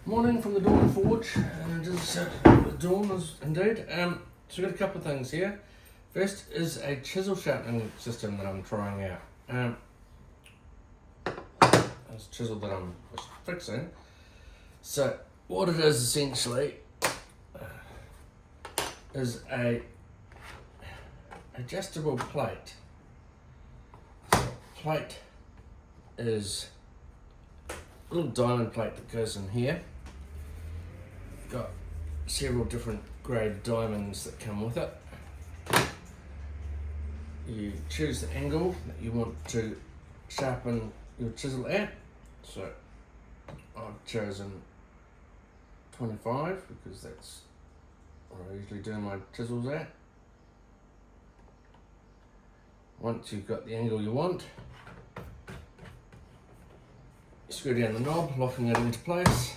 Morning from the Dawn Forge, and as the dawn is indeed. So we've got a couple of things here. First is a chisel sharpening system that I'm trying out. This chisel that I'm fixing. So what it is essentially is a adjustable plate. So plate is a little diamond plate that goes in here. Got several different grade diamonds that come with it. You choose the angle that you want to sharpen your chisel at. So I've chosen 25 because that's what I usually do my chisels at. Once you've got the angle you want, you screw down the knob, locking it into place.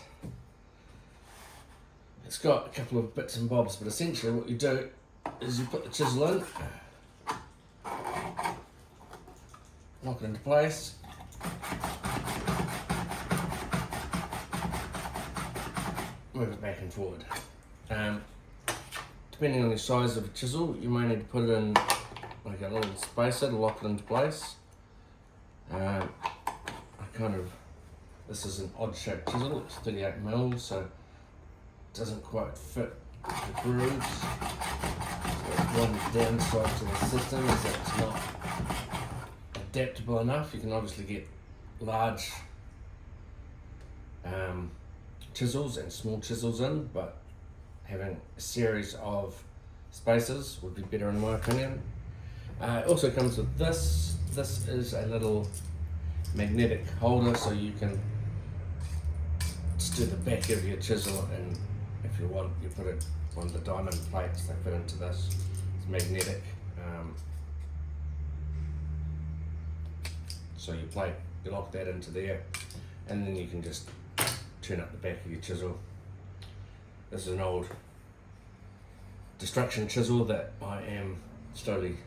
It's got a couple of bits and bobs, but essentially what you do is you put the chisel in, lock it into place, move it back and forward. Depending on the size of the chisel, you may need to put it in like a little spacer to lock it into place. This is an odd shaped chisel, it's 38 mils, so it doesn't quite fit the grooves. So one downside to the system is that it's not adaptable enough. You can obviously get large chisels and small chisels in, but having a series of spacers would be better in my opinion. It also comes with this. This is a little magnetic holder, so you can just do the back of your chisel, and if you want, you put it on the diamond plates that fit into this. It's magnetic, so you lock that into there, and then you can just turn up the back of your chisel. This is an old destruction chisel that I am slowly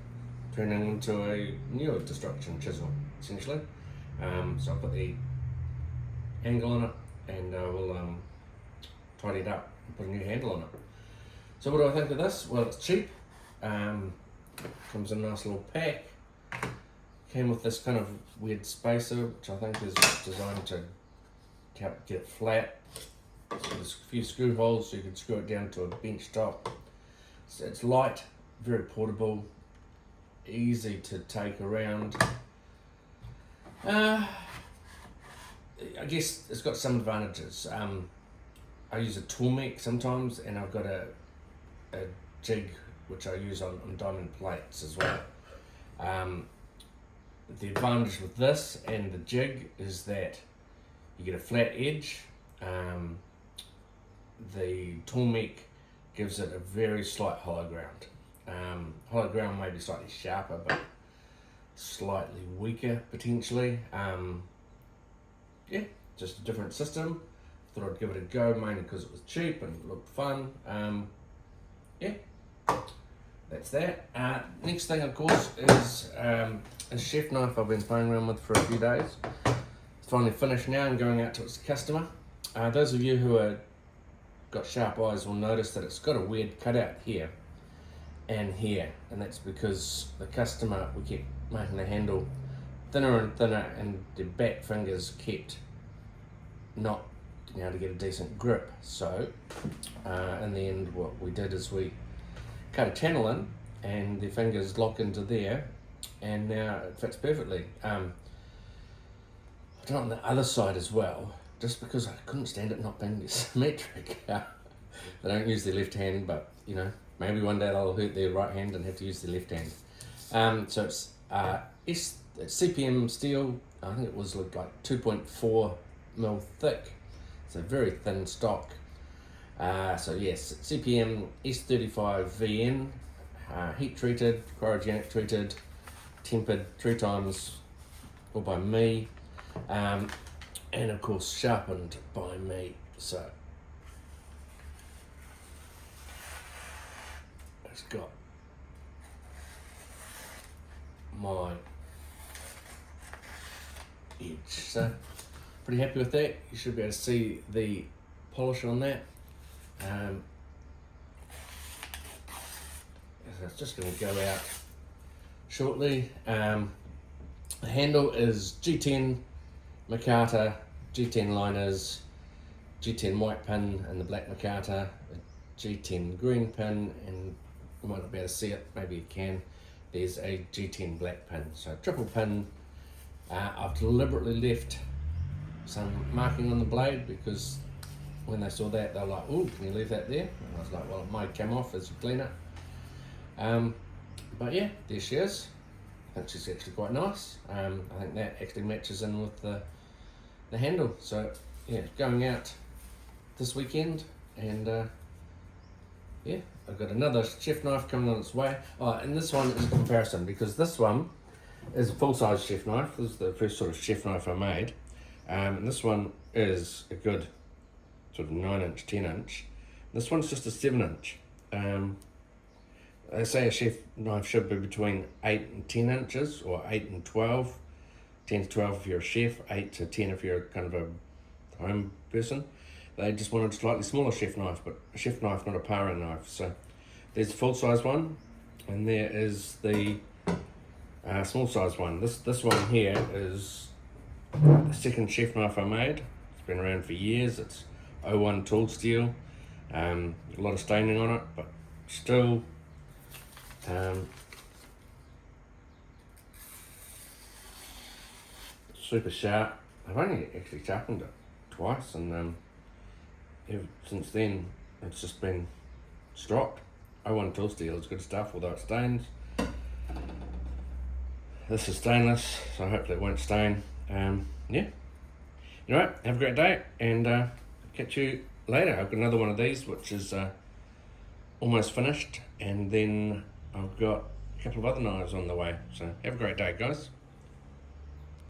turning into a newer destruction chisel, essentially. So I'll put the angle on it, and we'll tidy it up and put a new handle on it. So what do I think of this? Well, it's cheap. Comes in a nice little pack. Came with this kind of weird spacer, which I think is designed to get it flat. So there's a few screw holes so you can screw it down to a bench top. So it's light, very portable, easy to take around. I guess it's got some advantages. I use a tool mech sometimes, and I've got a jig which I use on diamond plates as well. The advantage with this and the jig is that you get a flat edge. The tool mech gives it a very slight hollow ground. Hollow ground may be slightly sharper, but slightly weaker potentially. Yeah, just a different system. Thought I'd give it a go, mainly because it was cheap and looked fun. Yeah, that's that. Next thing, of course, is a chef knife I've been playing around with for a few days. It's finally finished now and going out to its customer. Those of you who got sharp eyes will notice that it's got a weird cutout here and here, and that's because the customer, we kept making the handle thinner and thinner, and the back fingers kept not being able to get a decent grip. So in the end, what we did is we cut a channel in, and the fingers lock into there, and now it fits perfectly. I've done it on the other side as well, just because I couldn't stand it not being symmetric. They don't use their left hand, but you know, maybe one day they'll hurt their right hand and have to use their left hand. So it's CPM steel. I think it was like 2.4 mil thick. It's a very thin stock. So yes, CPM S35VN, heat treated, cryogenic treated, tempered 3 times, all by me, and of course sharpened by me. So it's got my edge. So pretty happy with that. You should be able to see the polish on that. So it's just going to go out shortly. The handle is G10 micarta, G10 liners, G10 white pin and the black micarta, a G10 green pin, and you might not be able to see it, maybe you can. There's a G10 black pin, so triple pin. I've deliberately left some marking on the blade because when they saw that they were like, "Oh, can you leave that there?" And I was like, "Well, it might come off as you clean it." But yeah, there she is. I think she's actually quite nice. I think that actually matches in with the handle. So yeah, going out this weekend, and yeah, I've got another chef knife coming on its way. Oh, and this one is a comparison because this one is a full-size chef knife. This is the first sort of chef knife I made. And this one is a good sort of 9-inch, 10-inch. This one's just a 7-inch. They say a chef knife should be between 8 and 10 inches, or 8 and 12. 10 to 12 if you're a chef, 8 to 10 if you're kind of a home person. They just wanted a slightly smaller chef knife, but a chef knife, not a para knife. So there's the full-size one, and there is the small-size one. This one here is the second chef knife I made. It's been around for years. It's 01 tool steel. A lot of staining on it, but still super sharp. I've only actually sharpened it twice, and ever since then it's just been stropped. 01 tool steel is good stuff, although it stains. This is stainless, so hopefully it won't stain. Yeah. Anyway, have a great day, and catch you later. I've got another one of these, which is almost finished, and then I've got a couple of other knives on the way. So have a great day, guys.